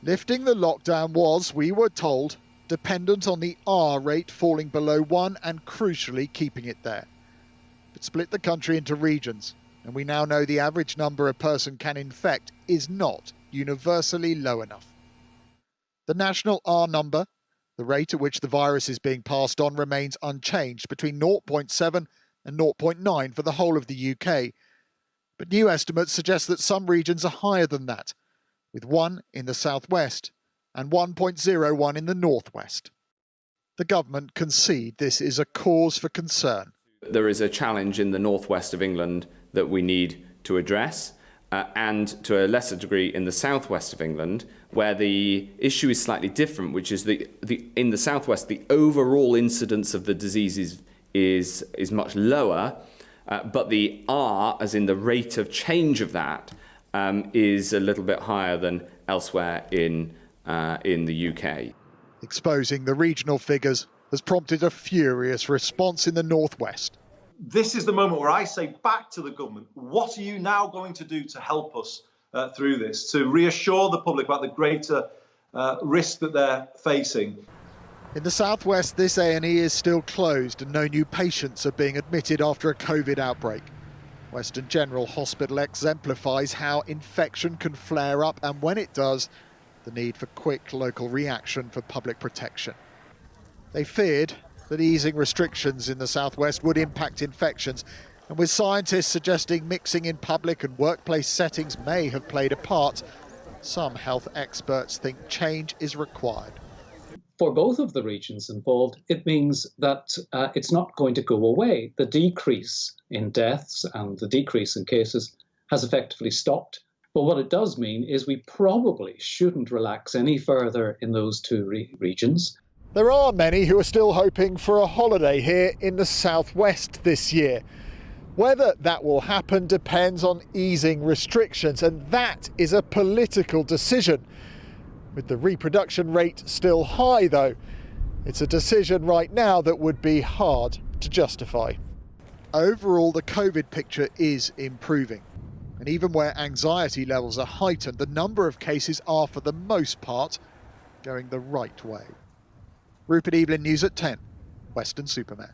Lifting the lockdown was, we were told, dependent on the R rate falling below 1 and crucially keeping it there. It split the country into regions, and we now know the average number a person can infect is not universally low enough. The national R number, the rate at which the virus is being passed on, remains unchanged between 0.7 and 0.9 for the whole of the UK. But new estimates suggest that some regions are higher than that, with 1 in the southwest and 1.01 in the northwest. The government concede this is a cause for concern. There is a challenge in the northwest of England that we need to address, and to a lesser degree in the southwest of England, where the issue is slightly different, which is in the southwest, the overall incidence of the disease is much lower, but the R, as in the rate of change of that, is a little bit higher than elsewhere in the UK. Exposing the regional figures has prompted a furious response in the northwest. This is the moment where I say back to the government, what are you now going to do to help us through this, to reassure the public about the greater risk that they're facing? In the southwest, this A&E is still closed and no new patients are being admitted after a COVID outbreak. Western General Hospital exemplifies how infection can flare up, and when it does, the need for quick local reaction for public protection. They feared that easing restrictions in the southwest would impact infections, and with scientists suggesting mixing in public and workplace settings may have played a part, some health experts think change is required. For both of the regions involved, it means that it's not going to go away. The decrease in deaths and the decrease in cases has effectively stopped. But what it does mean is we probably shouldn't relax any further in those two regions. There are many who are still hoping for a holiday here in the southwest this year. Whether that will happen depends on easing restrictions, and that is a political decision. With the reproduction rate still high, though, it's a decision right now that would be hard to justify. Overall, the COVID picture is improving. And even where anxiety levels are heightened, the number of cases are, for the most part, going the right way. Rupert Evelyn, News at 10, Western Superman.